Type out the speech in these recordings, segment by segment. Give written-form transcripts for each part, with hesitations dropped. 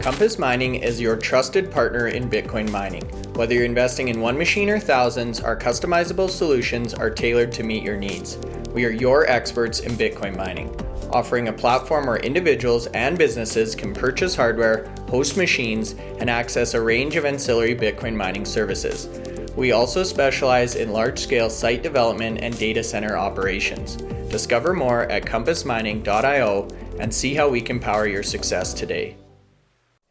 Compass Mining is your trusted partner in Bitcoin mining. Whether you're investing in one machine or thousands, our customizable solutions are tailored to meet your needs. We are your experts in Bitcoin mining, offering a platform where individuals and businesses can purchase hardware, host machines, and access a range of ancillary Bitcoin mining services. We also specialize in large-scale site development and data center operations. Discover more at compassmining.io and see how we can power your success today.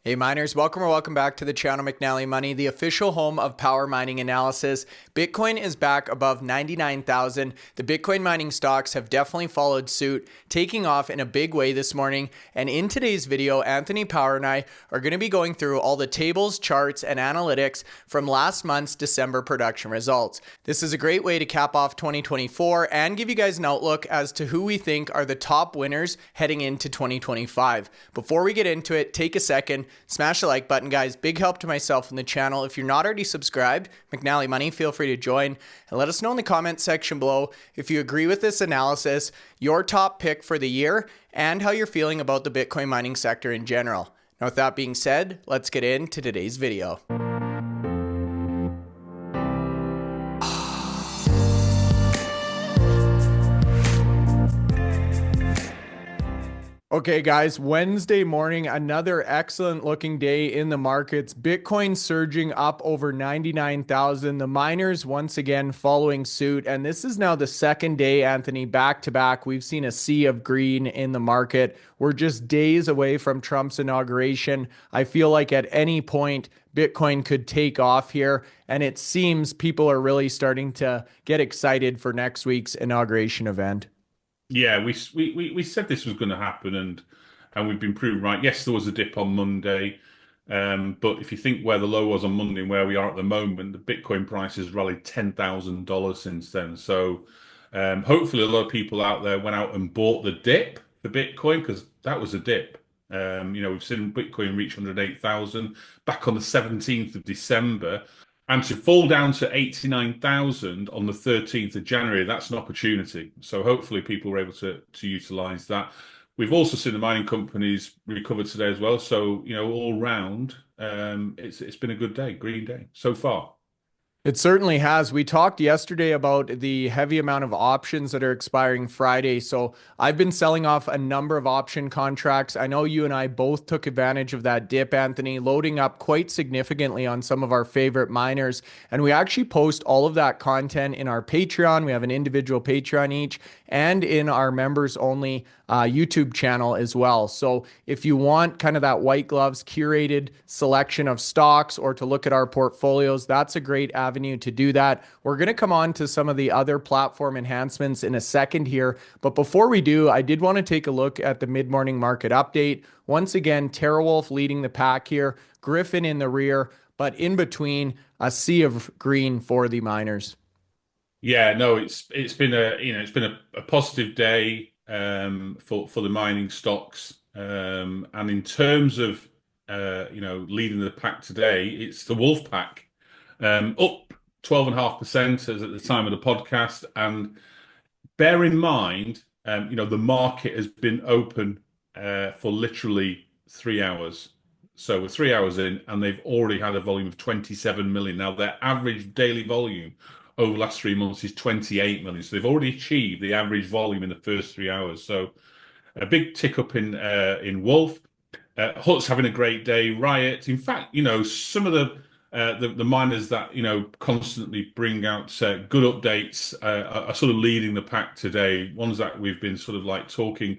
Hey miners, welcome back to the channel McNallie Money, the official home of power mining analysis. Bitcoin is back above 99,000. The Bitcoin mining stocks have definitely followed suit, taking off in a big way this morning. And in today's video, Anthony Power and I are going to be going through all the tables, charts, and analytics from last month's December production results. This is a great way to cap off 2024 and give you guys an outlook as to who we think are the top winners heading into 2025. Before we get into it, take a second. Smash the like button, guys. Big help to myself and the channel. If you're not already subscribed, McNallie Money, feel free to join and let us know in the comment section below if you agree with this analysis, your top pick for the year, and how you're feeling about the Bitcoin mining sector in general. Now, with that being said, let's get into today's video. Okay, guys, Wednesday morning, another excellent looking day in the markets. Bitcoin surging up over 99,000. The miners once again following suit. And this is now the second day, Anthony, back to back. We've seen a sea of green in the market. We're just days away from Trump's inauguration. I feel like at any point, Bitcoin could take off here. And it seems people are really starting to get excited for next week's inauguration event. Yeah, we said this was going to happen, and we've been proven right. Yes, there was a dip on Monday, but if you think where the low was on Monday and where we are at the moment, the Bitcoin price has rallied $10,000 since then. So hopefully a lot of people out there went out and bought the dip for Bitcoin, because that was a dip. We've seen Bitcoin reach 108,000 back on the 17th of December. And to fall down to 89,000 on the 13th of January, that's an opportunity. So hopefully people were able to utilize that. We've also seen the mining companies recover today as well. So, all round, it's been a good day, green day so far. It certainly has. We talked yesterday about the heavy amount of options that are expiring Friday. So I've been selling off a number of option contracts. I know you and I both took advantage of that dip, Anthony, loading up quite significantly on some of our favorite miners. And we actually post all of that content in our Patreon. We have an individual Patreon each, and in our members only YouTube channel as well. So if you want kind of that white gloves curated selection of stocks or to look at our portfolios, that's a great avenue to do that. We're going to come on to some of the other platform enhancements in a second here. But before we do, I did want to take a look at the mid-morning market update. Once again, TeraWulf leading the pack here, Gryphon in the rear, but in between, a sea of green for the miners. Yeah, no, it's been a positive day for the mining stocks, and in terms of leading the pack today, it's the Wulf pack, up 12.5% as at the time of the podcast. And bear in mind, the market has been open for literally 3 hours. So we're 3 hours in, and they've already had a volume of 27 million. Now their average daily volume over the last 3 months is 28 million. So they've already achieved the average volume in the first 3 hours. So a big tick up in Wulf. HUT's having a great day. Riot. In fact, some of the miners that constantly bring out good updates are sort of leading the pack today. Ones that we've been sort of like talking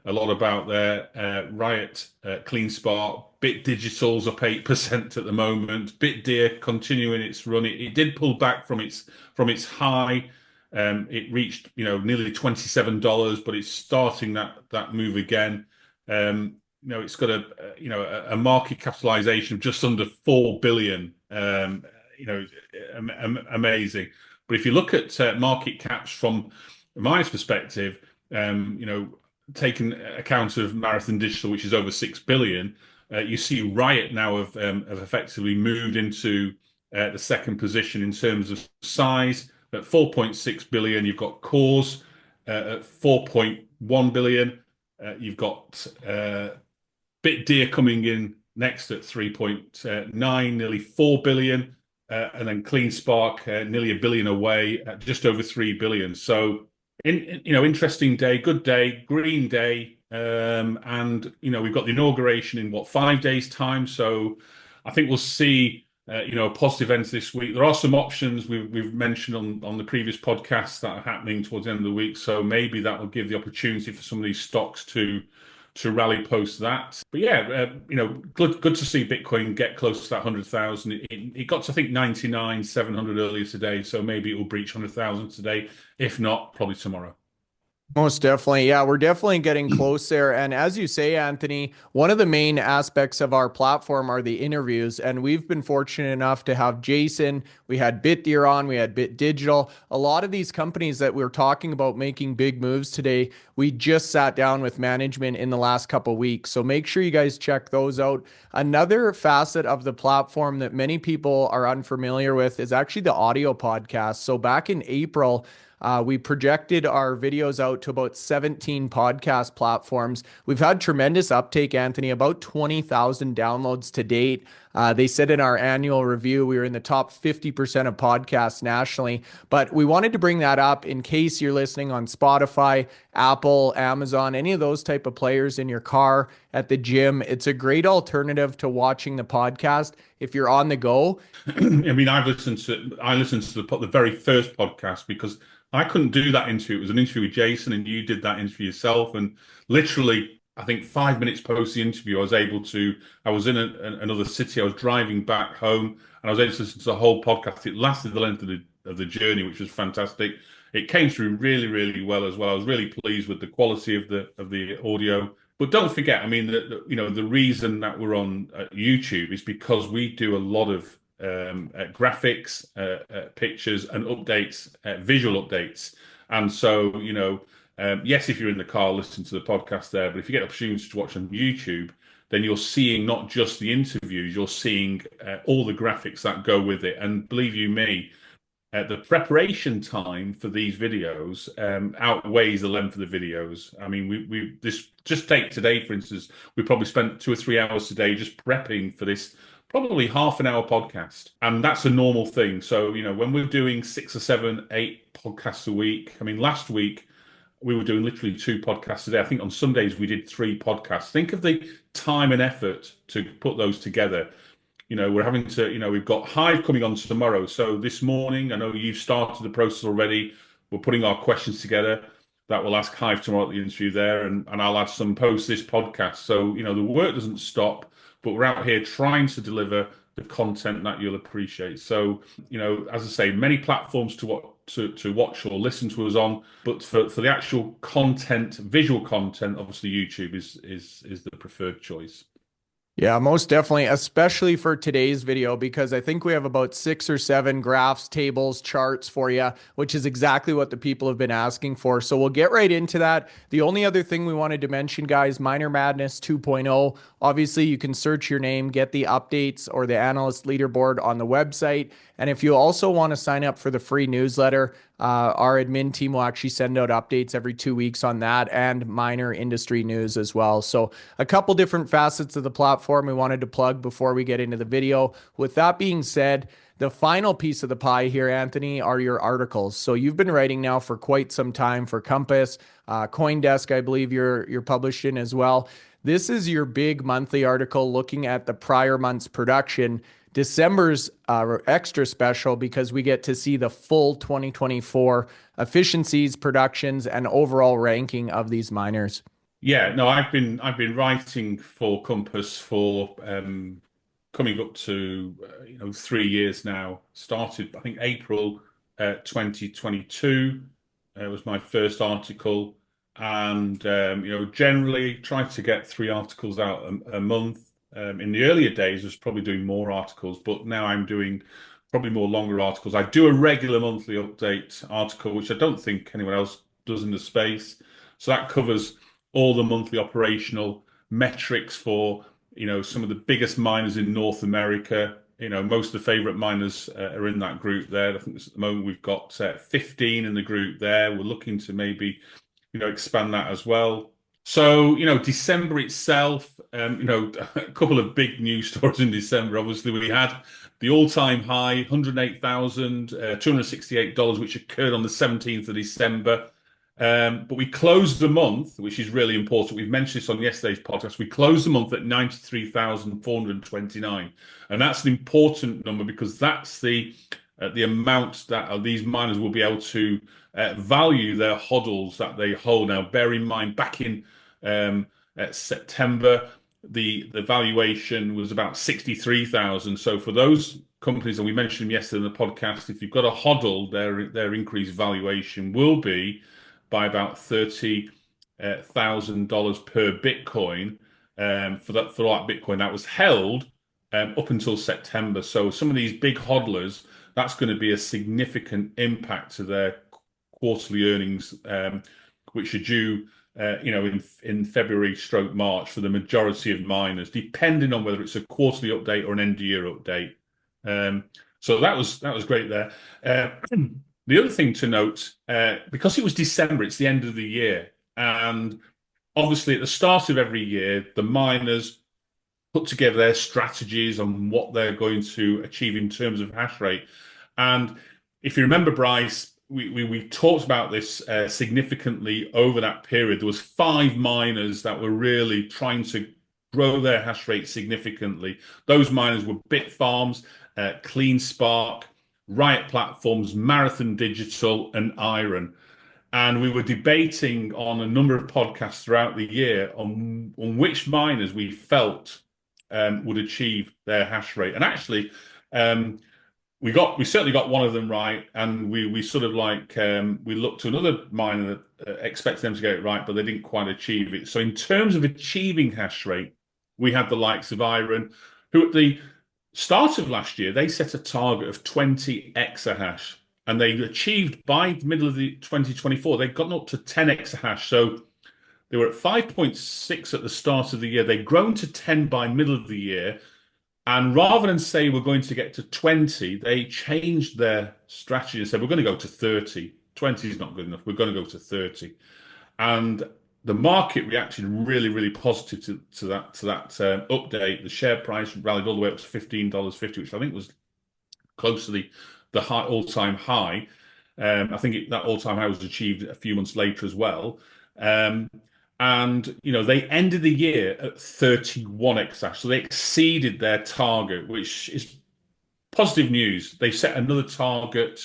a lot about there. Riot, CleanSpark, Digital's up 8% at the moment. Bitdeer continuing its run. It did pull back from its high. It reached nearly $27, but it's starting that move again. It's got a market capitalization of just under 4 billion. Amazing. But if you look at market caps from a miner's perspective, taking account of Marathon Digital, which is over 6 billion, you see Riot now have effectively moved into the second position in terms of size at 4.6 billion. You've got Cores at 4.1 billion. You've got Bitdeer coming in next at 3.9, nearly 4 billion, and then CleanSpark nearly a billion away at just over 3 billion. So, interesting day, good day, green day, and we've got the inauguration in what, 5 days' time. So, I think we'll see. A positive end this week. There are some options we've mentioned on the previous podcasts that are happening towards the end of the week. So maybe that will give the opportunity for some of these stocks to rally post that. But yeah, good to see Bitcoin get close to that 100,000. It got to, I think, 99,700 earlier today. So maybe it will breach 100,000 today. If not, probably tomorrow. Most definitely. Yeah, we're definitely getting close there. And as you say, Anthony, one of the main aspects of our platform are the interviews. And we've been fortunate enough to have Jason, we had Bitdeer on, we had Bit Digital. A lot of these companies that we're talking about making big moves today, we just sat down with management in the last couple of weeks. So make sure you guys check those out. Another facet of the platform that many people are unfamiliar with is actually the audio podcast. So back in April, we projected our videos out to about 17 podcast platforms. We've had tremendous uptake, Anthony, about 20,000 downloads to date. They said in our annual review, we were in the top 50% of podcasts nationally, but we wanted to bring that up in case you're listening on Spotify, Apple, Amazon, any of those type of players in your car, at the gym. It's a great alternative to watching the podcast if you're on the go. I mean, I listened to the very first podcast because I couldn't do that interview. It was an interview with Jason, and you did that interview yourself. And literally, I think 5 minutes post the interview, I was in another city. I was driving back home, and I was able to listen to the whole podcast. It lasted the length of the journey, which was fantastic. It came through really, really well as well. I was really pleased with the quality of the audio. But don't forget, I mean, the reason that we're on YouTube is because we do a lot of graphics, pictures, and updates, visual updates. And so, yes, if you're in the car, listen to the podcast there. But if you get opportunities to watch on YouTube, then you're seeing not just the interviews, you're seeing all the graphics that go with it. And believe you me, the preparation time for these videos outweighs the length of the videos. I mean, just take today, for instance, we probably spent 2 or 3 hours today just prepping for this probably half an hour podcast. And that's a normal thing. So, when we're doing 6 or 7, 8 podcasts a week, I mean, last week we were doing literally 2 podcasts a day. I think on Sundays we did 3 podcasts. Think of the time and effort to put those together. We're having to, we've got Hive coming on tomorrow. So this morning, I know you've started the process already. We're putting our questions together that we'll ask Hive tomorrow at the interview there. And I'll add some post this podcast. So, the work doesn't stop, but we're out here trying to deliver the content that you'll appreciate. So, as I say, many platforms to watch or listen to us on, but for the actual content, visual content, obviously YouTube is the preferred choice. Yeah, most definitely, especially for today's video, because I think we have about 6 or 7 graphs, tables, charts for you, which is exactly what the people have been asking for. So we'll get right into that. The only other thing we wanted to mention, guys, Miner Madness 2.0. Obviously, you can search your name, get the updates or the analyst leaderboard on the website. And if you also want to sign up for the free newsletter, our admin team will actually send out updates every 2 weeks on that and miner industry news as well. So a couple different facets of the platform we wanted to plug before we get into the video. With that being said, the final piece of the pie here, Anthony, are your articles. So you've been writing now for quite some time for Compass, CoinDesk, I believe you're published in as well. This is your big monthly article looking at the prior month's production. December's extra special because we get to see the full 2024 efficiencies, productions, and overall ranking of these miners. Yeah, no, I've been writing for Compass for coming up to 3 years now. Started, I think, April 2022 was my first article, and generally try to get 3 articles out a month. In the earlier days, I was probably doing more articles, but now I'm doing probably more longer articles. I do a regular monthly update article, which I don't think anyone else does in the space. So that covers all the monthly operational metrics for, some of the biggest miners in North America. Most of the favorite miners are in that group there. I think at the moment we've got 15 in the group there. We're looking to maybe, expand that as well. So, December itself, a couple of big news stories in December. Obviously, we had the all-time high, $108,268, which occurred on the 17th of December. But we closed the month, which is really important. We've mentioned this on yesterday's podcast. We closed the month at 93,429. And that's an important number because that's the amount that these miners will be able to value their HODLs that they hold. Now, bear in mind, back in September, the valuation was about 63,000. So for those companies, and we mentioned them yesterday in the podcast, if you've got a HODL, their increased valuation will be by about $30,000 per Bitcoin for that Bitcoin that was held up until September. So some of these big hodlers, that's going to be a significant impact to their quarterly earnings, which are due in February stroke March for the majority of miners, depending on whether it's a quarterly update or an end year update. So that was great there. The other thing to note, because it was December, it's the end of the year, and obviously at the start of every year, the miners put together their strategies on what they're going to achieve in terms of hash rate. And if you remember, Bryce, we talked about this significantly over that period. There was 5 miners that were really trying to grow their hash rate significantly. Those miners were Bitfarms, CleanSpark, Riot Platforms, Marathon Digital, and IREN. And we were debating on a number of podcasts throughout the year on which miners we felt would achieve their hash rate. And actually, we certainly got one of them right, and we sort of we looked to another miner that expected them to get it right, but they didn't quite achieve it. So in terms of achieving hash rate, we had the likes of IREN, who at the start of last year they set a target of 20 exahash, and they achieved by the middle of the 2024 they'd gotten up to 10 exahash. So they were at 5.6 at the start of the year. They'd grown to 10 by middle of the year. And rather than say we're going to get to 20, they changed their strategy and said we're going to go to 30. 20 is not good enough. We're going to go to 30. And the market reacted really, really positive to that update. The share price rallied all the way up to $15.50, which I think was close to the high all-time high. I think that all-time high was achieved a few months later as well. And they ended the year at 31 exahash, so they exceeded their target, which is positive news. They set another target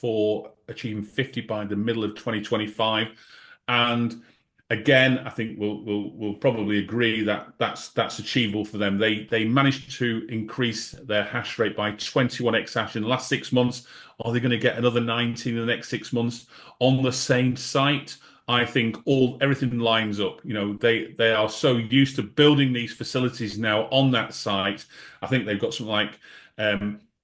for achieving 50 by the middle of 2025, and again, I think we'll probably agree that that's achievable for them. They managed to increase their hash rate by 21 exahash in the last 6 months. Are they going to get another 19 in the next 6 months on the same site? I think everything lines up. They are so used to building these facilities now on that site. I think they've got something like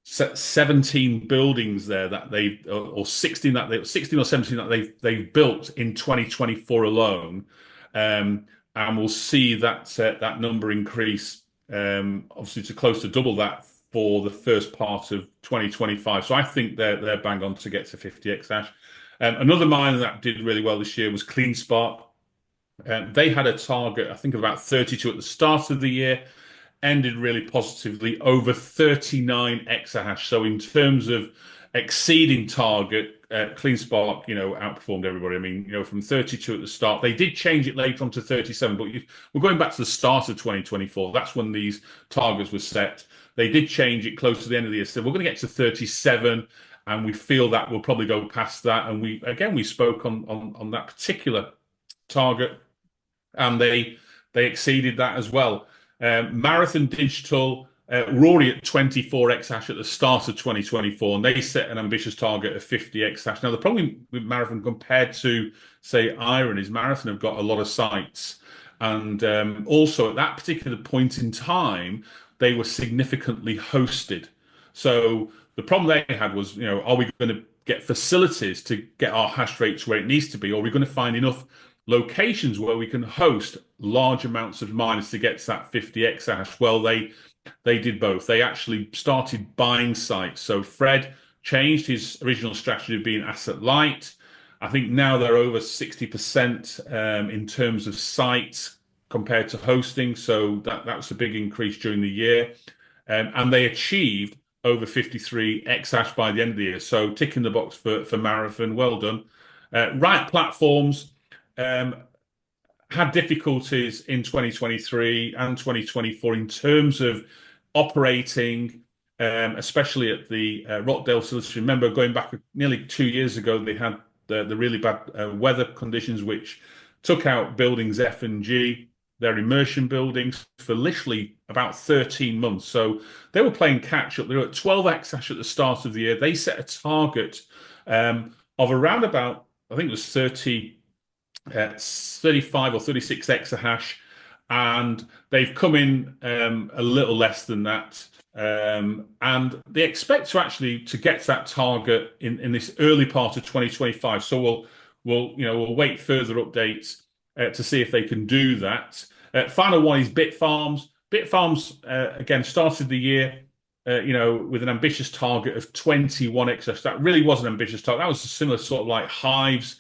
17 buildings there that or 16 or 17 that they've built in 2024 alone, and we'll see that number increase, obviously to close to double that for the first part of 2025. So I think they're bang on to get to 50 exahash. Another miner that did really well this year was CleanSpark. They had a target, I think, of about 32 at the start of the year, ended really positively, over 39 exahash. So in terms of exceeding target, CleanSpark, outperformed everybody. I mean, from 32 at the start, they did change it later on to 37, but we're going back to the start of 2024. That's when these targets were set. They did change it close to the end of the year. So we're going to get to 37. And we feel that we'll probably go past that. And we spoke on that particular target, and they exceeded that as well. Marathon Digital were already at 24 exahash at the start of 2024, and they set an ambitious target of 50 exahash. Now, the problem with Marathon compared to, say, IREN is Marathon have got a lot of sites. And also at that particular point in time, they were significantly hosted. So the problem they had was, are we going to get facilities to get our hash rate to where it needs to be, or are we going to find enough locations where we can host large amounts of miners to get to that 50 exahash? Well, they did both. They actually started buying sites. So Fred changed his original strategy of being asset light, I think now they're over 60% in terms of sites compared to hosting. So that's a big increase during the year. And they achieved over 53 exahash by the end of the year. So ticking the box for Marathon. Well done. Riot Platforms had difficulties in 2023 and 2024 in terms of operating, especially at the Rockdale facility. Remember, going back nearly 2 years ago, they had the really bad weather conditions, which took out buildings F and G, their immersion buildings, for literally about 13 months. So they were playing catch up. They were at 12 exahash at the start of the year. They set a target of around about, I think it was 35 or 36 exahash, and they've come in a little less than that. And they expect to get to that target in this early part of 2025. So we'll wait further updates to see if they can do that. Final one is Bitfarms. Bitfarms again started the year with an ambitious target of 21 exahash. That really was an ambitious target. That was a similar sort of like Hive's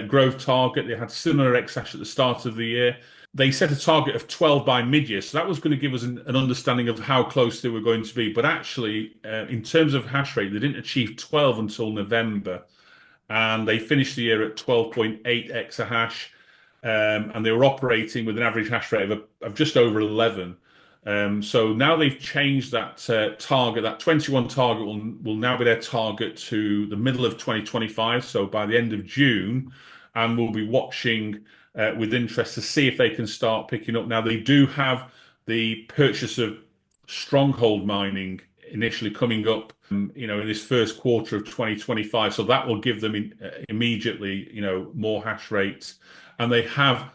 growth target. They had similar exahash at the start of the year. They set a target of 12 by mid-year, so that was going to give us an understanding of how close they were going to be. But actually, in terms of hash rate, they didn't achieve 12 until November, and they finished the year at 12.8 exahash, and they were operating with an average hash rate of just over 11. So now they've changed that target. That 21 target will now be their target to the middle of 2025, so by the end of June, and we'll be watching with interest to see if they can start picking up. Now, they do have the purchase of Stronghold Mining initially coming up, in this first quarter of 2025. So that will give them immediately, more hash rates, and they have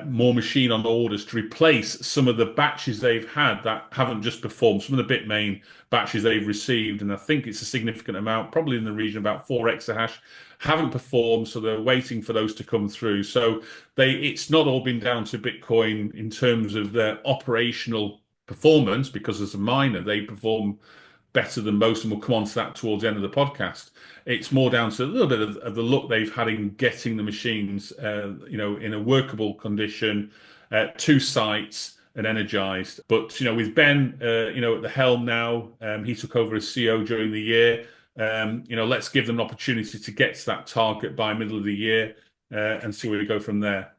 more machine on orders to replace some of the batches they've had that haven't just performed. Some of the Bitmain batches they've received, and I think it's a significant amount, probably in the region of about 4 exahash, haven't performed, so they're waiting for those to come through. So it's not all been down to Bitcoin in terms of their operational performance, because as a miner, they perform better than most, and we'll come on to that towards the end of the podcast. It's more down to a little bit of the luck they've had in getting the machines, in a workable condition, to sites and energized. But, with Ben, at the helm now, he took over as CEO during the year. Let's give them an opportunity to get to that target by middle of the year and see where we go from there.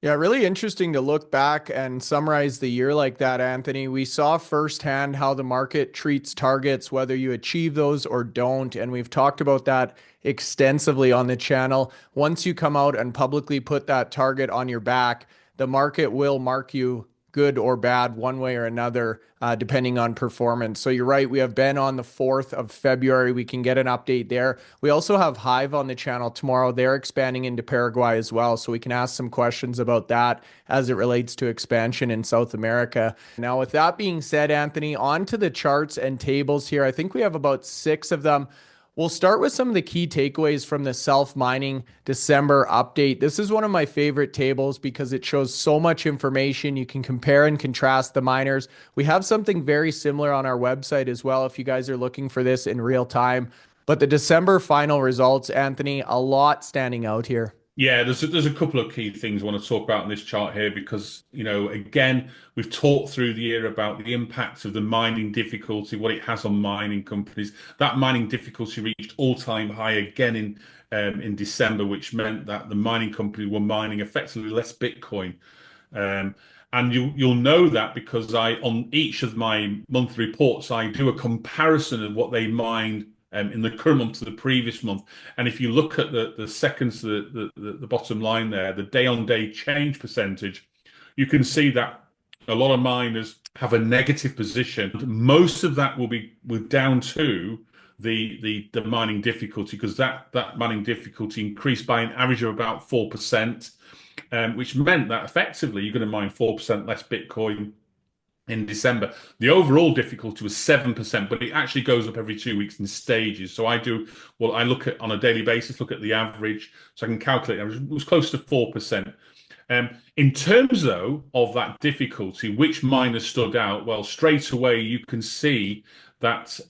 Yeah, really interesting to look back and summarize the year like that, Anthony. We saw firsthand how the market treats targets, whether you achieve those or don't. And we've talked about that extensively on the channel. Once you come out and publicly put that target on your back, the market will mark you good or bad one way or another, depending on performance. So you're right, we have Ben on the 4th of February. We can get an update there. We also have Hive on the channel tomorrow. They're expanding into Paraguay as well, so we can ask some questions about that as it relates to expansion in South America. Now, with that being said, Anthony, on to the charts and tables here. I think we have about 6 of them. We'll start with some of the key takeaways from the self-mining December update. This is one of my favorite tables because it shows so much information. You can compare and contrast the miners. We have something very similar on our website as well if you guys are looking for this in real time. But the December final results, Anthony, a lot standing out here. Yeah, there's a couple of key things I want to talk about in this chart here because, again, we've talked through the year about the impact of the mining difficulty, what it has on mining companies. That mining difficulty reached all-time high again in December, which meant that the mining companies were mining effectively less Bitcoin. And you'll know that because on each of my monthly reports, I do a comparison of what they mined in the current month to the previous month. And if you look at the seconds to the bottom line there, the day-on-day change percentage, you can see that a lot of miners have a negative position. Most of that will be down to the mining difficulty, because that mining difficulty increased by an average of about 4%, which meant that effectively you're going to mine 4% less Bitcoin in December. The overall difficulty was 7%, but it actually goes up every 2 weeks in stages. So I look at on a daily basis, look at the average, so I can calculate. It was close to 4%. In terms, though, of that difficulty, which miners stood out? Well, straight away you can see that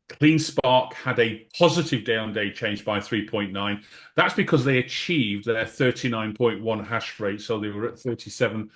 CleanSpark had a positive day-on-day change by 3.9. That's because they achieved their 39.1 hash rate. So they were at 37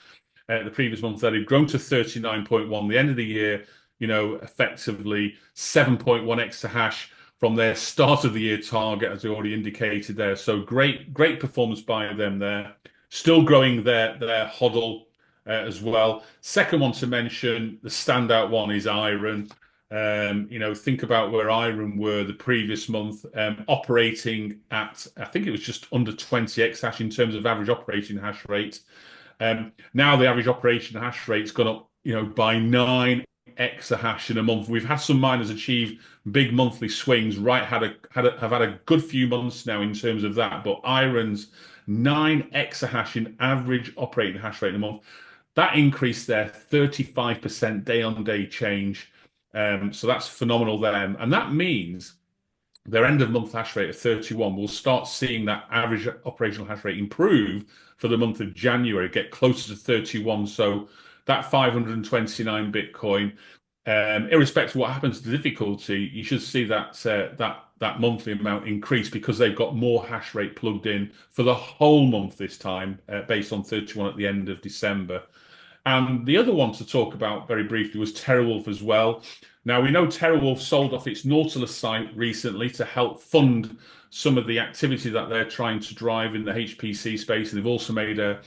the previous month. That had grown to 39.1. The end of the year, effectively 7.1 exahash from their start of the year target, as I already indicated there. So great performance by them there. Still growing their HODL as well. Second one to mention, the standout one is IREN. Think about where IREN were the previous month, operating at, I think it was just under 20 exahash in terms of average operating hash rate. Now the average operation hash rate's gone up, by 9 exahash in a month. We've had some miners achieve big monthly swings. Right, have had a good few months now in terms of that. But IREN's 9 exahash in average operating hash rate in a month, that increased their 35% day-on-day change. So that's phenomenal there. And that means their end of month hash rate of 31 will start seeing that average operational hash rate improve for the month of January, get closer to 31. So that 529 Bitcoin, irrespective of what happens to the difficulty, you should see that that monthly amount increase because they've got more hash rate plugged in for the whole month this time, based on 31 at the end of December. And the other one to talk about very briefly was TeraWulf as well. Now, we know TeraWulf sold off its Nautilus site recently to help fund some of the activity that they're trying to drive in the HPC space. And they've also made a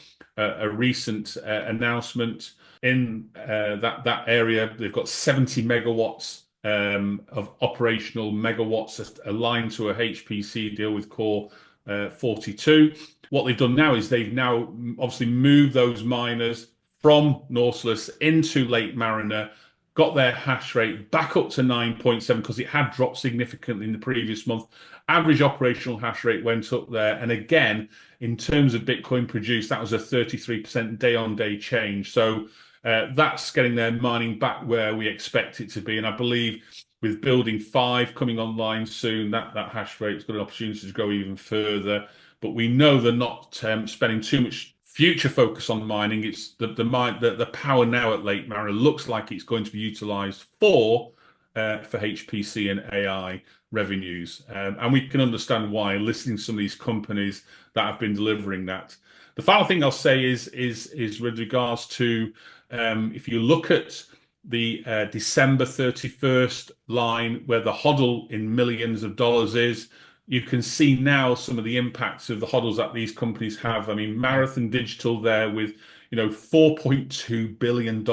recent announcement in that area. They've got 70 megawatts of operational megawatts aligned to a HPC deal with Core 42. What they've done now is they've now obviously moved those miners from Nautilus into Lake Mariner, got their hash rate back up to 9.7 because it had dropped significantly in the previous month. Average operational hash rate went up there. And again, in terms of Bitcoin produced, that was a 33% day-on-day change. So that's getting their mining back where we expect it to be. And I believe with building 5 coming online soon, that hash rate's got an opportunity to grow even further. But we know they're not spending too much future focus on mining. It's the power now at Lake Mariner looks like it's going to be utilized for HPC and AI revenues, and we can understand why, listening to some of these companies that have been delivering that. The final thing I'll say is with regards to if you look at the December 31st line where the HODL in millions of dollars is, you can see now some of the impacts of the HODLs that these companies have. I mean, Marathon Digital there with, $4.2 billion in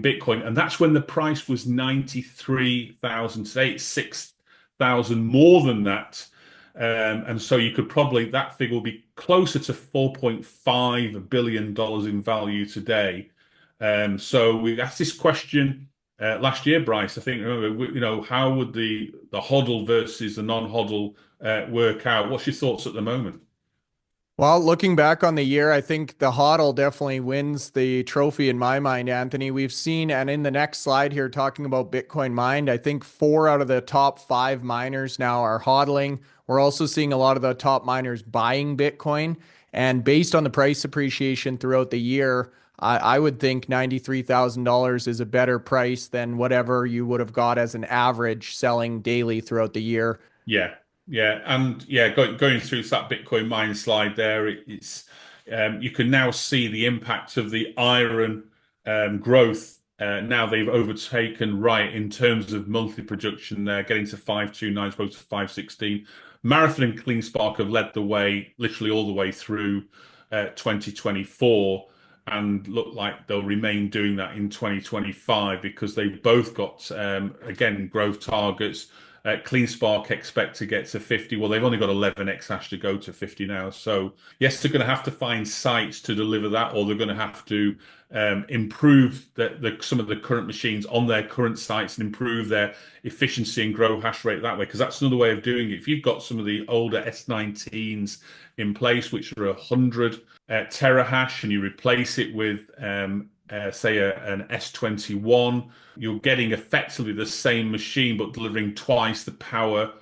Bitcoin. And that's when the price was 93,000. Today it's 6,000 more than that. And so you could probably, that figure will be closer to $4.5 billion in value today. So we asked this question last year, Bryce. I think, how would the HODL versus the non-HODL work out? What's your thoughts at the moment? Well, looking back on the year, I think the HODL definitely wins the trophy in my mind, Anthony. We've seen, and in the next slide here, talking about Bitcoin mined, I think 4 out of the top 5 miners now are HODLing. We're also seeing a lot of the top miners buying Bitcoin. And based on the price appreciation throughout the year, I would think $93,000 is a better price than whatever you would have got as an average selling daily throughout the year. Yeah, and going through that Bitcoin mine slide there, it's you can now see the impact of the IREN growth. Now they've overtaken Riot in terms of monthly production. They're getting to 529, supposed to 516. Marathon and CleanSpark have led the way, literally all the way through 2024. And look like they'll remain doing that in 2025 because they've both got, again, growth targets. CleanSpark expect to get to 50. Well, they've only got 11 exahash to go to 50 now. So yes, they're going to have to find sites to deliver that, or they're going to have to improve some of the current machines on their current sites and improve their efficiency and grow hash rate that way. Because that's another way of doing it. If you've got some of the older S19s in place, which are 100 terahash, and you replace it with say an S21, you're getting effectively the same machine but delivering twice the power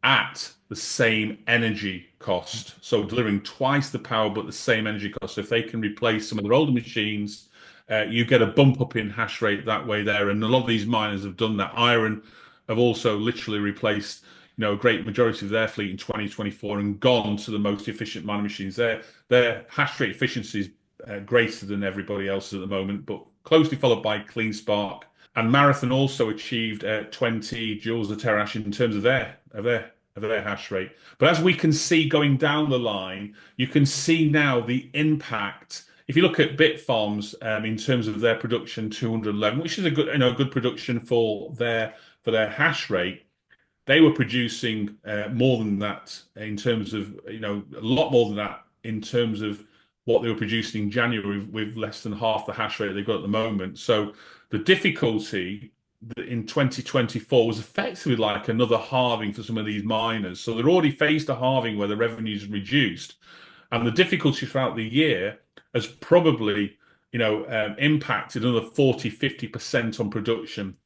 at the same energy cost. So delivering twice the power but the same energy cost. So if they can replace some of their older machines, you get a bump up in hash rate that way there. And a lot of these miners have done that. IREN have also literally replaced, a great majority of their fleet in 2024 and gone to the most efficient mining machines. Their hash rate efficiency is greater than everybody else's at the moment, but closely followed by CleanSpark. And Marathon also achieved 20 joules a terahash in terms of their hash rate. But as we can see going down the line, you can see now the impact. If you look at Bitfarms in terms of their production 211, which is a good production for their hash rate, they were producing more than that in terms of a lot more than that in terms of what they were producing in January with less than half the hash rate they've got at the moment. So the difficulty in 2024 was effectively like another halving for some of these miners. So they're already faced a halving where the revenue's reduced, and the difficulty throughout the year has probably impacted another 40-50% on production.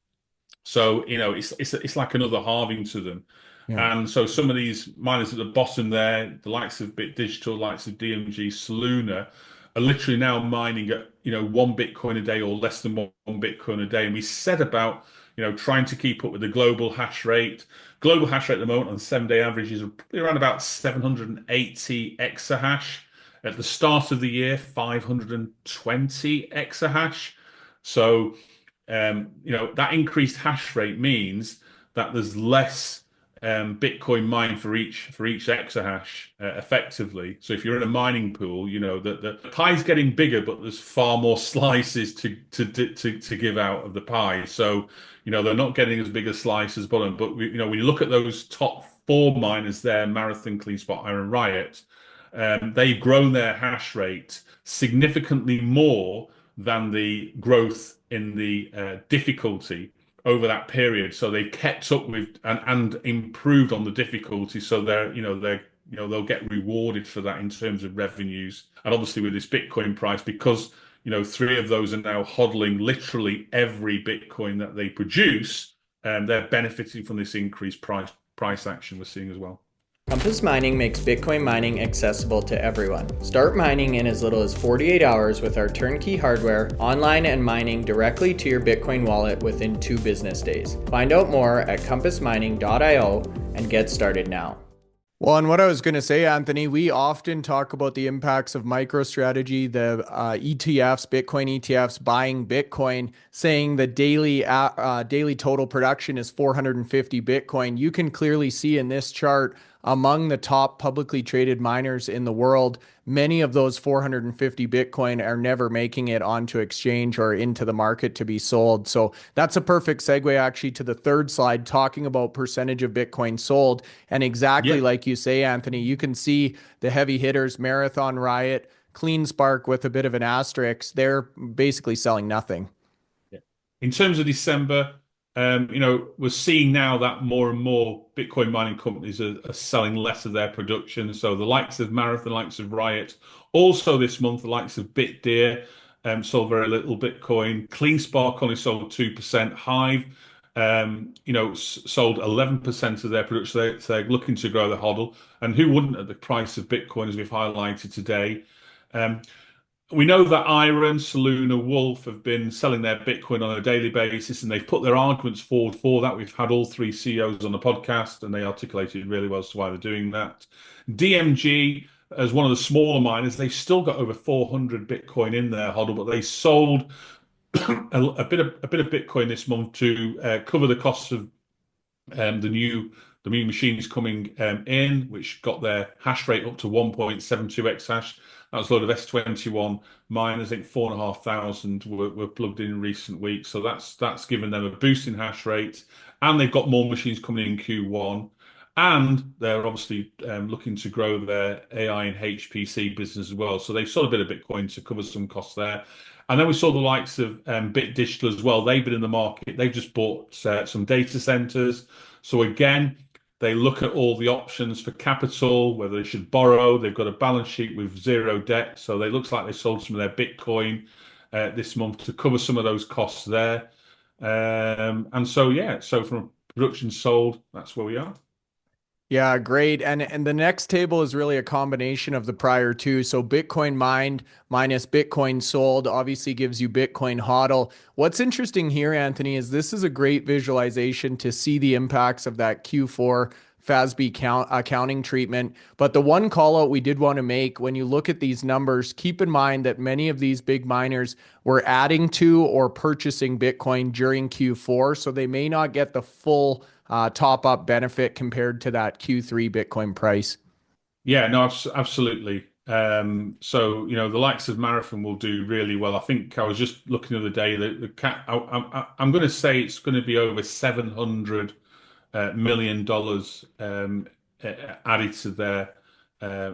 So it's like another halving to them. Yeah. And so some of these miners at the bottom there, the likes of Bit Digital, likes of DMG, Soluna, are literally now mining at 1 Bitcoin a day or less than 1 Bitcoin a day. And we said about trying to keep up with the global hash rate. Global hash rate at the moment on the 7-day average is around about 780 exahash. At the start of the year, 520 exahash. So that increased hash rate means that there's less Bitcoin mined for each exahash effectively. So if you're in a mining pool, the pie's getting bigger, but there's far more slices to give out of the pie. So they're not getting as big a slice as bottom. But when you look at those top four miners there, Marathon, CleanSpark, IREN, Riot, they've grown their hash rate significantly more than the growth in the difficulty over that period. So they've kept up with and improved on the difficulty. So they'll get rewarded for that in terms of revenues. And obviously with this Bitcoin price, because three of those are now hodling literally every Bitcoin that they produce, and they're benefiting from this increased price action we're seeing as well. Compass Mining makes Bitcoin mining accessible to everyone. Start mining in as little as 48 hours with our turnkey hardware, online and mining directly to your Bitcoin wallet within 2 business days. Find out more at compassmining.io and get started now. Well, and what I was going to say, Anthony, we often talk about the impacts of MicroStrategy, the ETFs, Bitcoin ETFs, buying Bitcoin, saying the daily total production is 450 Bitcoin. You can clearly see in this chart, among the top publicly traded miners in the world, many of those 450 Bitcoin are never making it onto exchange or into the market to be sold. So that's a perfect segue actually to the third slide, talking about percentage of Bitcoin sold. And exactly like you say, Anthony, you can see the heavy hitters, Marathon, Riot, CleanSpark with a bit of an asterisk. They're basically selling nothing. In terms of December, we're seeing now that more and more Bitcoin mining companies are selling less of their production. So the likes of Marathon, the likes of Riot, also this month, the likes of Bitdeer sold very little Bitcoin. CleanSpark only sold 2%. Hive, sold 11% of their production. So they're looking to grow the HODL. And who wouldn't at the price of Bitcoin, as we've highlighted today? We know that IREN, Soluna, Wulf have been selling their Bitcoin on a daily basis, and they've put their arguments forward for that. We've had all 3 CEOs on the podcast, and they articulated really well as to why they're doing that. DMG, as one of the smaller miners, they've still got over 400 Bitcoin in their HODL, but they sold a bit of Bitcoin this month to cover the costs of the new machines coming in, which got their hash rate up to 1.72 exahash. That was a load of S21 miners. I think 4,500 were plugged in recent weeks. So that's given them a boost in hash rate. And they've got more machines coming in Q1. And they're obviously looking to grow their AI and HPC business as well. So they've sold a bit of Bitcoin to cover some costs there. And then we saw the likes of Bit Digital as well. They've been in the market. They've just bought some data centers. So again, they look at all the options for capital, whether they should borrow. They've got a balance sheet with 0 debt. So it looks like they sold some of their Bitcoin this month to cover some of those costs there. And so from production sold, that's where we are. Yeah, great. And the next table is really a combination of the prior two. So Bitcoin mined minus Bitcoin sold obviously gives you Bitcoin HODL. What's interesting here, Anthony, is this is a great visualization to see the impacts of that Q4 FASB accounting treatment. But the one call out we did want to make when you look at these numbers, keep in mind that many of these big miners were adding to or purchasing Bitcoin during Q4, so they may not get the full top up benefit compared to that Q3 Bitcoin price. Yeah, no, absolutely. So the likes of Marathon will do really well. I think I was just looking the other day that the cat. I'm going to say it's going to be over $700 million added to their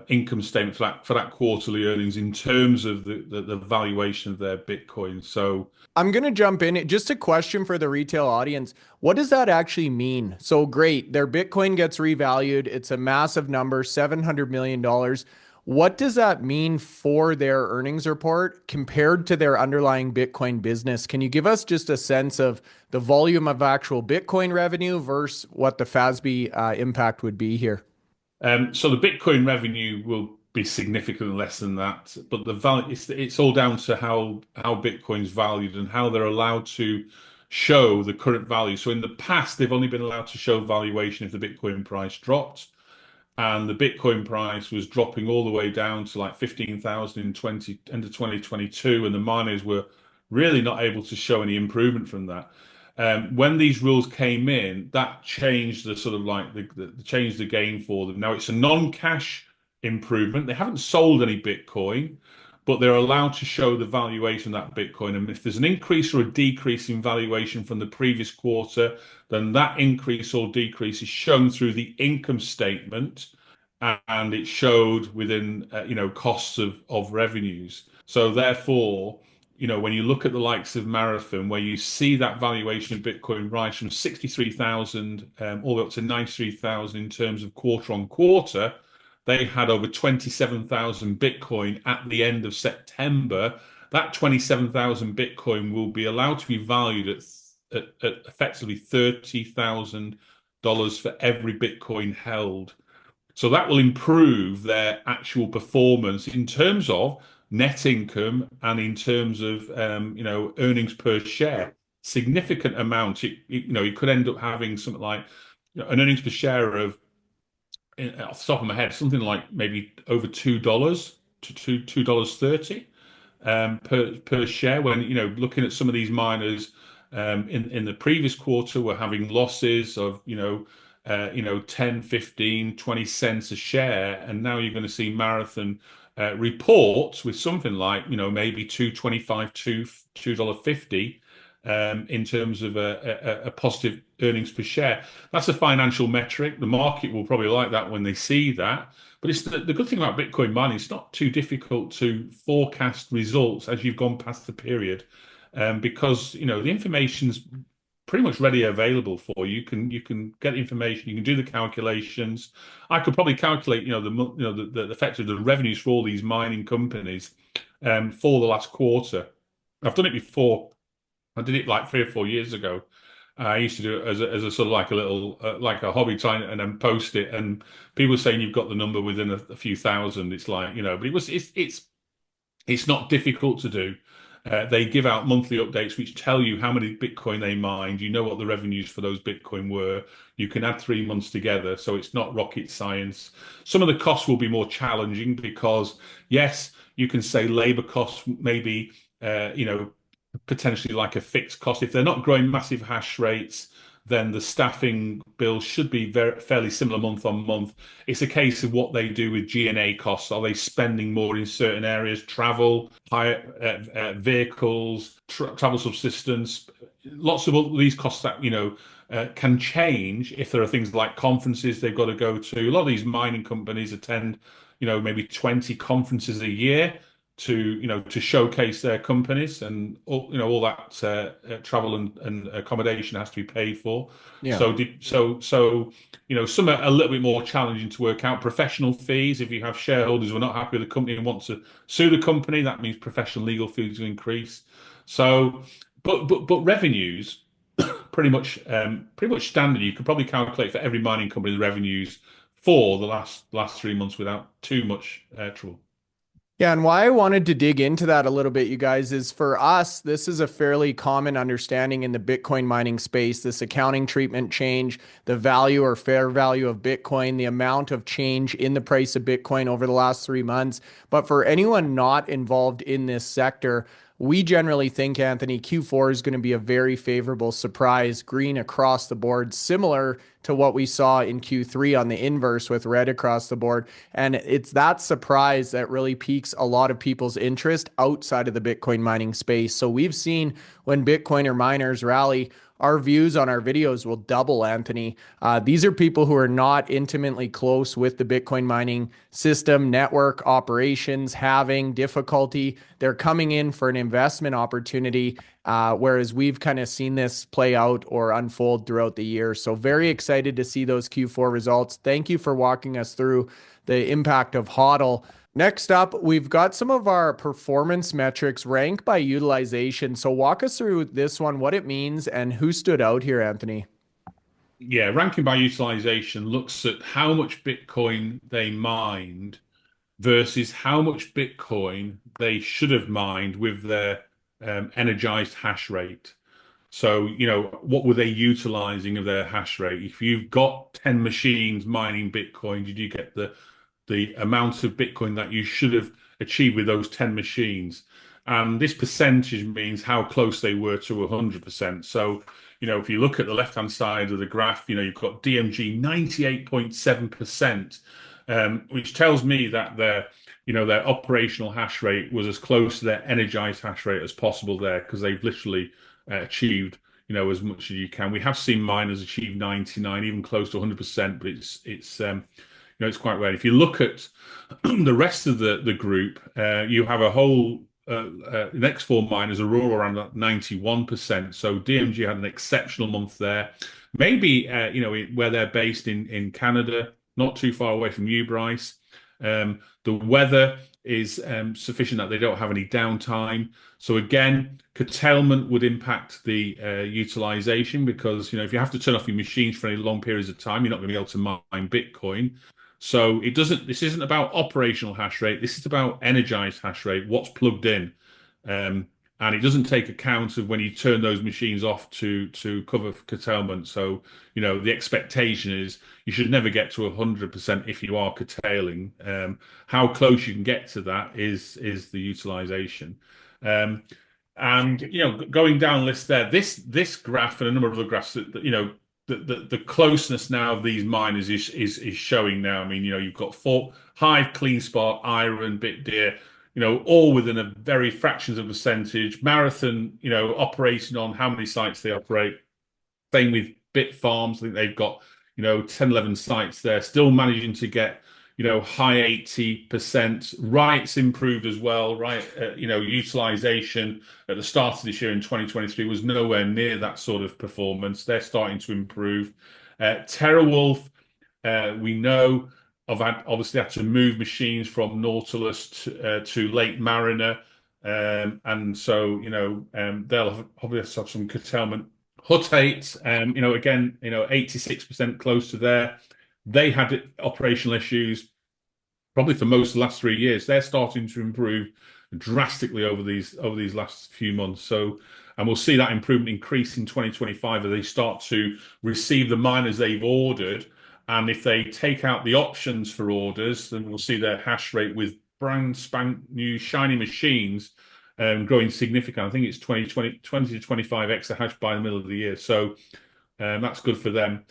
income statement for that quarterly earnings in terms of the valuation of their Bitcoin. So I'm going to jump in. Just a question for the retail audience. What does that actually mean? So great, their Bitcoin gets revalued. It's a massive number, $700 million. What does that mean for their earnings report compared to their underlying Bitcoin business? Can you give us just a sense of the volume of actual Bitcoin revenue versus what the FASB impact would be here? So the Bitcoin revenue will be significantly less than that, but the value it's all down to how Bitcoin's valued and how they're allowed to show the current value. So in the past, they've only been allowed to show valuation if the Bitcoin price dropped, and the Bitcoin price was dropping all the way down to like 15,000 in end of 2022, and the miners were really not able to show any improvement from that. When these rules came in, that changed the sort of like changed the game for them. Now it's a non-cash improvement. They haven't sold any Bitcoin, but they're allowed to show the valuation of that Bitcoin. And if there's an increase or a decrease in valuation from the previous quarter, then that increase or decrease is shown through the income statement, and it showed within costs of revenues. So therefore, when you look at the likes of Marathon, where you see that valuation of Bitcoin rise from 63,000 all the way up to 93,000 in terms of quarter on quarter, they had over 27,000 Bitcoin at the end of September. That 27,000 Bitcoin will be allowed to be valued at effectively $30,000 for every Bitcoin held. So that will improve their actual performance in terms of net income and in terms of earnings per share. Significant amount. You could end up having something like an earnings per share of, off the top of my head, something like maybe over $2 to $2.30 per share. When looking at some of these miners in the previous quarter were having losses of 10, 15, 20 cents a share, and now you're going to see Marathon reports with something like maybe 2.25 to $2.50 in terms of a positive earnings per share. That's a financial metric. The market will probably like that when they see that. But it's the good thing about Bitcoin mining, it's not too difficult to forecast results as you've gone past the period, because the information's pretty much ready available for you. You can get information, you can do the calculations. I could probably calculate, the effect of the revenues for all these mining companies for the last quarter. I've done it before. I did it like 3 or 4 years ago. I used to do it as a sort of like a little like a hobby time, and then post it. And people saying you've got the number within a few thousand. It's like but it's not difficult to do. They give out monthly updates which tell you how many Bitcoin they mined. You know what the revenues for those Bitcoin were. You can add 3 months together, so it's not rocket science. Some of the costs will be more challenging because, yes, you can say labor costs maybe, potentially like a fixed cost. If they're not growing massive hash rates, then the staffing bill should be fairly similar month on month. It's a case of what they do with G&A costs. Are they spending more in certain areas? Travel, hire vehicles, travel subsistence, lots of all these costs that can change if there are things like conferences they've got to go to. A lot of these mining companies attend, maybe 20 conferences a year to showcase their companies, and all that travel and accommodation has to be paid for. Yeah. So some are a little bit more challenging to work out. Professional fees, if you have shareholders who are not happy with the company and want to sue the company, that means professional legal fees will increase. So, but revenues pretty much standard. You could probably calculate for every mining company the revenues for the last 3 months without too much trouble. Yeah, and why I wanted to dig into that a little bit, you guys, is for us, this is a fairly common understanding in the Bitcoin mining space, this accounting treatment change, the value or fair value of Bitcoin, the amount of change in the price of Bitcoin over the last 3 months. But for anyone not involved in this sector, we generally think, Anthony, Q4 is going to be a very favorable surprise, green across the board, similar to what we saw in Q3 on the inverse with red across the board. And it's that surprise that really piques a lot of people's interest outside of the Bitcoin mining space. So we've seen when Bitcoiner miners rally, our views on our videos will double, Anthony. These are people who are not intimately close with the Bitcoin mining system, network, operations, having difficulty. They're coming in for an investment opportunity, whereas we've kind of seen this play out or unfold throughout the year. So very excited to see those Q4 results. Thank you for walking us through the impact of HODL. Next up, we've got some of our performance metrics ranked by utilization. So walk us through this one, what it means, and who stood out here, Anthony. Yeah, ranking by utilization looks at how much Bitcoin they mined versus how much Bitcoin they should have mined with their energized hash rate. So, what were they utilizing of their hash rate? If you've got 10 machines mining Bitcoin, did you get the amount of Bitcoin that you should have achieved with those 10 machines? And this percentage means how close they were to 100%. So, if you look at the left-hand side of the graph, you've got DMG 98.7%, which tells me that their operational hash rate was as close to their energized hash rate as possible there, because they've literally achieved as much as you can. We have seen miners achieve 99, even close to 100%, but it's quite rare. If you look at the rest of the group, you have a whole the next four miners are all around that 91%. So DMG had an exceptional month there. Maybe where they're based in Canada, not too far away from you, Bryce. The weather is sufficient that they don't have any downtime. So again, curtailment would impact the utilization, because if you have to turn off your machines for any long periods of time, you're not going to be able to mine Bitcoin. So this isn't about operational hash rate. This is about energized hash rate, what's plugged in. And it doesn't take account of when you turn those machines off to cover curtailment. So, the expectation is you should never get to 100% if you are curtailing. How close you can get to that is the utilization. And going down list there, this graph and a number of other graphs that the closeness now of these miners is showing now. I mean, you've got Hive, CleanSpark, IREN, Bitdeer, all within a very fractions of a percentage. Marathon, operating on how many sites they operate. Same with Bitfarms. I think they've got 10, 11 sites there, still managing to get high 80%. Riot's improved as well, right? Utilization at the start of this year in 2023 was nowhere near that sort of performance. They're starting to improve. TeraWulf, we know obviously had to move machines from Nautilus to Lake Mariner. And so, they'll probably have some curtailment. Hut 8, again, 86% close to there. They had operational issues probably for most of the last 3 years. They're starting to improve drastically over these last few months. So, and we'll see that improvement increase in 2025 as they start to receive the miners they've ordered. And if they take out the options for orders, then we'll see their hash rate with brand spank new shiny machines growing significant. I think it's 20 to 25 exahash by the middle of the year. So that's good for them.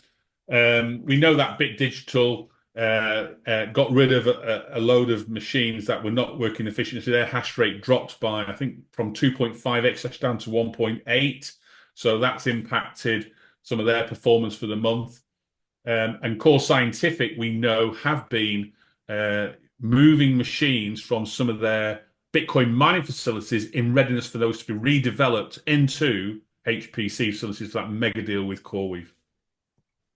We know that Bit Digital got rid of a load of machines that were not working efficiently. Their hash rate dropped by, I think, from 2.5 exahash down to 1.8. So that's impacted some of their performance for the month. And Core Scientific, we know, have been moving machines from some of their Bitcoin mining facilities in readiness for those to be redeveloped into HPC facilities, that mega deal with CoreWeave.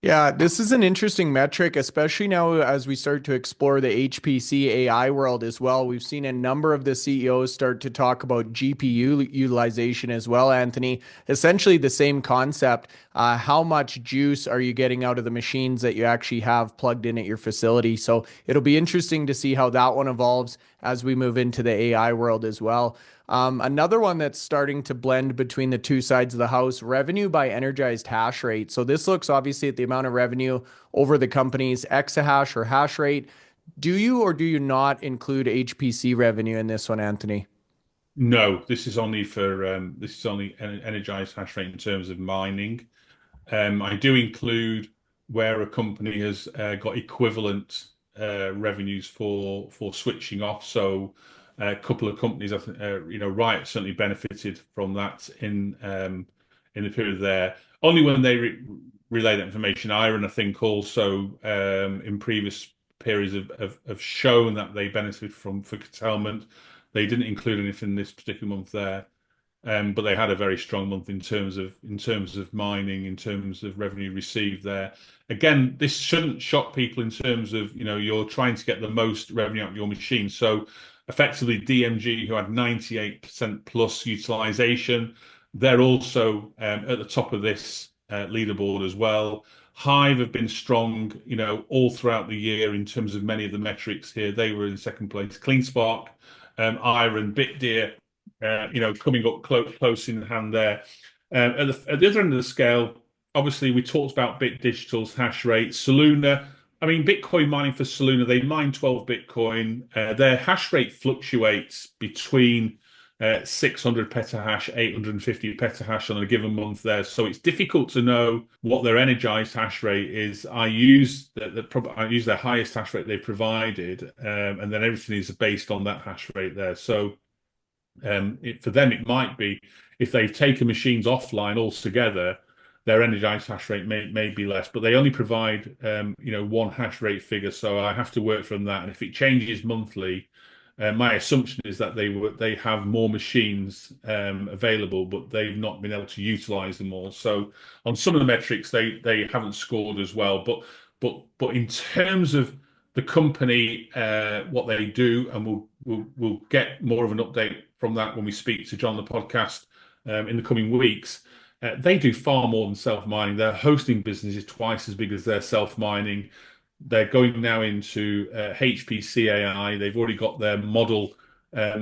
Yeah, this is an interesting metric, especially now as we start to explore the HPC AI world as well. We've seen a number of the CEOs start to talk about GPU utilization as well, Anthony. Essentially the same concept. How much juice are you getting out of the machines that you actually have plugged in at your facility? So it'll be interesting to see how that one evolves as we move into the AI world as well. Another one that's starting to blend between the two sides of the house, revenue by energized hash rate. So this looks obviously at the amount of revenue over the company's exahash or hash rate. Do you or do you not include HPC revenue in this one, Anthony? No, this is only energized hash rate in terms of mining. I do include where a company has got equivalent revenues for switching off. So a couple of companies, Riot certainly benefited from that in the period there. Only when they relay that information. IREN, I think, also in previous periods have shown that they benefited from for curtailment. They didn't include anything this particular month there. But they had a very strong month in terms of mining, in terms of revenue received there. Again, this shouldn't shock people in terms of, you're trying to get the most revenue out of your machine. So effectively DMG, who had 98% plus utilization, they're also at the top of this leaderboard as well. Hive have been strong, all throughout the year in terms of many of the metrics here. They were in second place. CleanSpark, IREN, Bitdeer, coming up close in hand there. At the other end of the scale, obviously, we talked about Bit Digital's hash rate. Soluna, I mean, Bitcoin mining for Soluna, they mine 12 Bitcoin. Their hash rate fluctuates between 600 petahash, 850 petahash on a given month there. So it's difficult to know what their energized hash rate is. I use their highest hash rate they provided, and then everything is based on that hash rate there. So for them, it might be if they've taken machines offline altogether, their energized hash rate may be less, but they only provide one hash rate figure, so I have to work from that. And if it changes monthly, my assumption is that they have more machines available, but they've not been able to utilize them all. So on some of the metrics, they haven't scored as well. But in terms of the company, what they do, and we'll get more of an update from that when we speak to John on the podcast in the coming weeks. They do far more than self-mining. Their hosting business is twice as big as their self-mining. They're going now into HPC AI. They've already got their model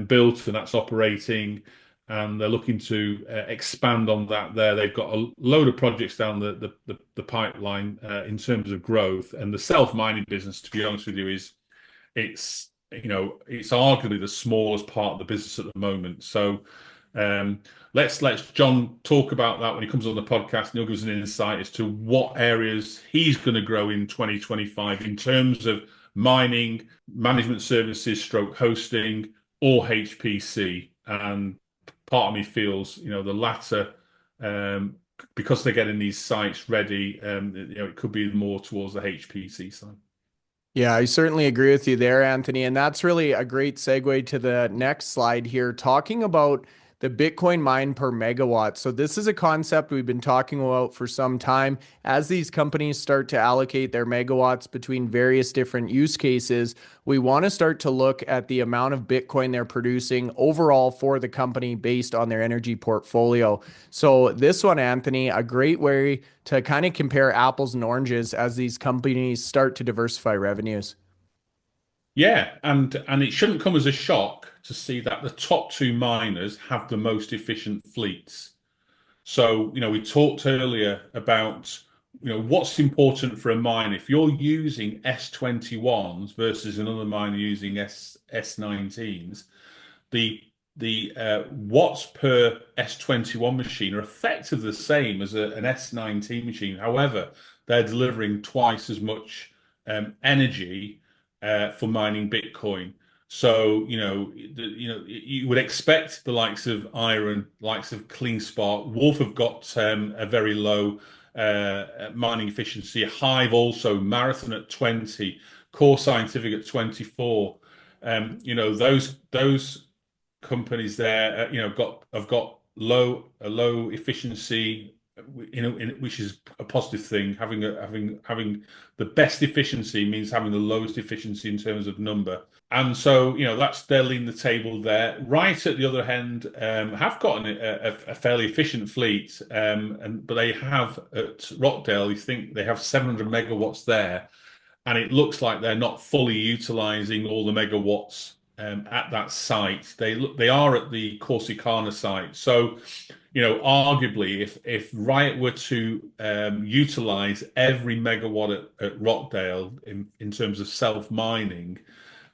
built and that's operating, and they're looking to expand on that there. They've got a load of projects down the pipeline in terms of growth. And the self-mining business, to be honest with you, it's arguably the smallest part of the business at the moment. So let's John talk about that when he comes on the podcast, and he'll give us an insight as to what areas he's going to grow in 2025 in terms of mining, management services, stroke hosting, or HPC. And part of me feels, the latter, because they're getting these sites ready, it could be more towards the HPC side. Yeah, I certainly agree with you there, Anthony. And that's really a great segue to the next slide here, talking about the Bitcoin mine per megawatt. So, this is a concept we've been talking about for some time. As these companies start to allocate their megawatts between various different use cases, we want to start to look at the amount of Bitcoin they're producing overall for the company based on their energy portfolio. So, this one, Anthony, a great way to kind of compare apples and oranges as these companies start to diversify revenues. Yeah, and it shouldn't come as a shock to see that the top two miners have the most efficient fleets. So, we talked earlier about, what's important for a mine. If you're using S21s versus another miner using S19s, the watts per S21 machine are effectively the same as an S19 machine. However, they're delivering twice as much energy for mining Bitcoin. So, you would expect the likes of IREN, likes of CleanSpark. Wulf have got a very low mining efficiency. Hive also, Marathon at 20, Core Scientific at 24. Those companies there, have got a low efficiency which is a positive thing. Having the best efficiency means having the lowest efficiency in terms of number. And so, they're leading the table there. Riot, at the other hand, have got a fairly efficient fleet, but they have at Rockdale, you think they have 700 megawatts there, and it looks like they're not fully utilizing all the megawatts at that site. They are at the Corsicana site. So, arguably, if Riot were to utilize every megawatt at Rockdale in terms of self-mining,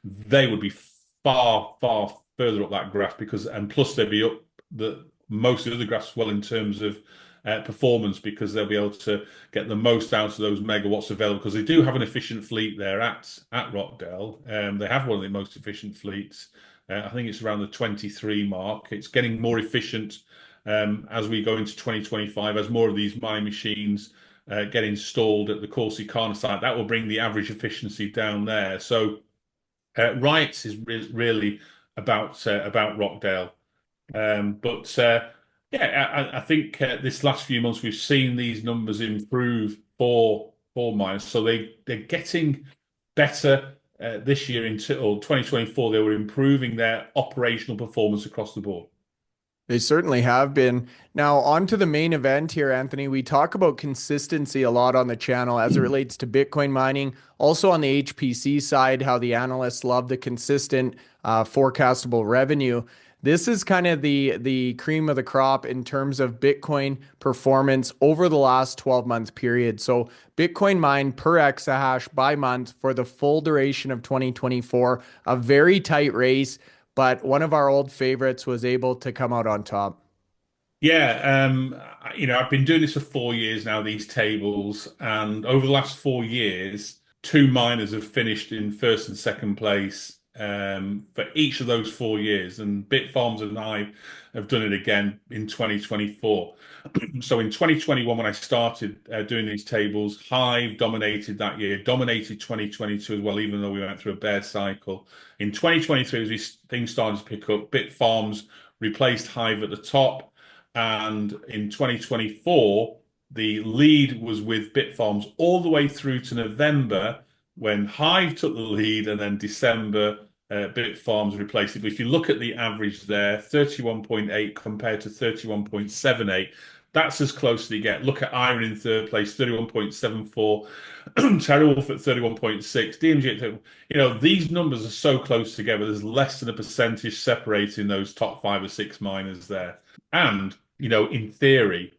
they would be far, far further up that graph and plus they'd be up most of the other graphs as well in terms of performance, because they'll be able to get the most out of those megawatts available, because they do have an efficient fleet there at Rockdale. They have one of the most efficient fleets. I think it's around the 23 mark. It's getting more efficient as we go into 2025, as more of these mining machines get installed at the Corsicana site. That will bring the average efficiency down there. So Riot is really about Rockdale. I think this last few months we've seen these numbers improve for miners. So they're getting better this year or 2024. They were improving their operational performance across the board. They certainly have been. Now, on to the main event here, Anthony. We talk about consistency a lot on the channel as it relates to Bitcoin mining. Also on the HPC side, how the analysts love the consistent, forecastable revenue. This is kind of the cream of the crop in terms of Bitcoin performance over the last 12-month period. So Bitcoin mined per exahash by month for the full duration of 2024, a very tight race, but one of our old favorites was able to come out on top. Yeah, I've been doing this for 4 years now, these tables, and over the last 4 years, two miners have finished in first and second place for each of those 4 years, and Bitfarms and I have done it again in 2024. So in 2021, when I started doing these tables, Hive dominated that year, dominated 2022 as well, even though we went through a bear cycle. In 2023, as these things started to pick up, Bitfarms replaced Hive at the top, and in 2024, the lead was with Bitfarms all the way through to November, when Hive took the lead, and then December, Bitfarms replaced it. But if you look at the average there, 31.8 compared to 31.78, that's as close as you get. Look at IREN in third place, 31.74, TeraWulf at 31.6, DMG at, these numbers are so close together. There's less than a percentage separating those top 5 or 6 miners there. And, in theory,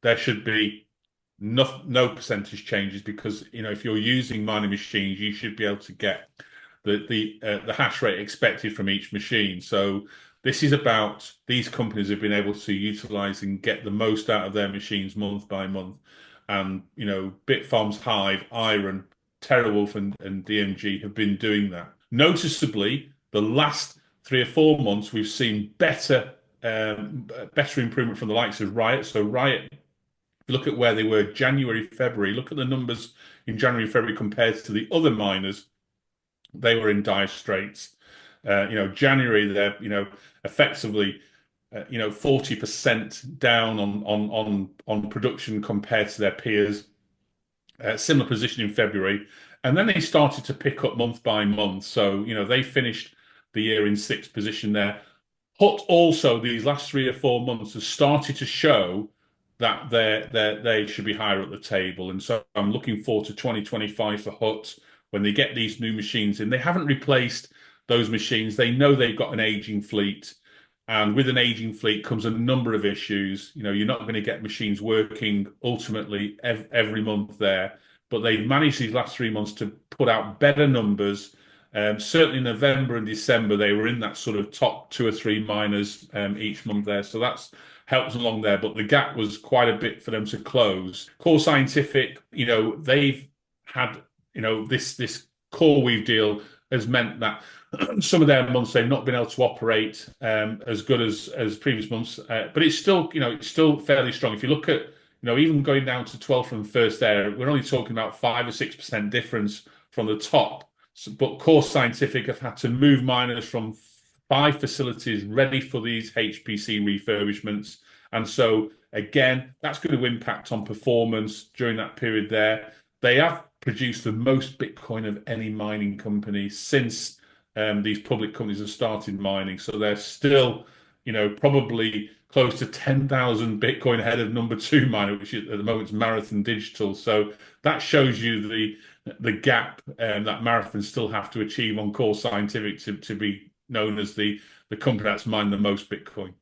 there should be no percentage changes, because if you're using mining machines, you should be able to get the hash rate expected from each machine. So this is about these companies have been able to utilize and get the most out of their machines month by month. And Bitfarms, Hive, IREN, TeraWulf, and DMG have been doing that. Noticeably, the last 3 or 4 months we've seen better improvement from the likes of Riot. So Riot, look at where they were January, February. Look at the numbers in January, February compared to the other miners. They were in dire straits. January, they're effectively 40% down on production compared to their peers. Similar position in February, and then they started to pick up month by month. So they finished the year in 6th position there. HUT also, these last 3 or 4 months, has started to show that they should be higher at the table. And so I'm looking forward to 2025 for HUT when they get these new machines in. They haven't replaced those machines. They know they've got an aging fleet. And with an aging fleet comes a number of issues. You're not going to get machines working ultimately every month there. But they've managed these last 3 months to put out better numbers. Certainly November and December, they were in that sort of top 2 or 3 miners each month there. So that's helps along there. But the gap was quite a bit for them to close. Core Scientific, they've had, this CoreWeave deal has meant that some of their months they've not been able to operate as good as previous months, but it's still fairly strong. If you look at even going down to 12th from first there, we're only talking about 5 or 6% difference from the top. But Core Scientific have had to move miners from 5 facilities ready for these HPC refurbishments, and so Again, that's going to impact on performance during that period there. They have produced the most Bitcoin of any mining company since these public companies have started mining. So they're still, probably close to 10,000 Bitcoin ahead of number two miner, which at the moment is Marathon Digital. So that shows you the gap that Marathon still have to achieve on Core Scientific to be known as the company that's mined the most Bitcoin.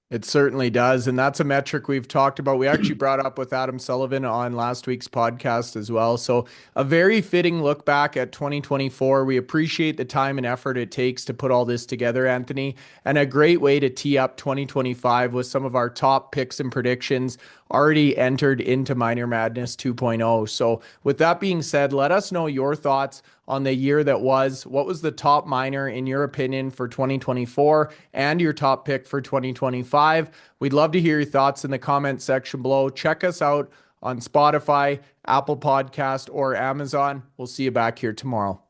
It certainly does. And that's a metric we've talked about. We actually brought up with Adam Sullivan on last week's podcast as well. So, a very fitting look back at 2024. We appreciate the time and effort it takes to put all this together, Anthony, and a great way to tee up 2025 with some of our top picks and predictions already entered into Miner Madness 2.0. So, with that being said, let us know your thoughts on the year that was. What was the top miner in your opinion for 2024 and your top pick for 2025? We'd love to hear your thoughts in the comment section below. Check us out on Spotify, Apple Podcast, or Amazon. We'll see you back here tomorrow.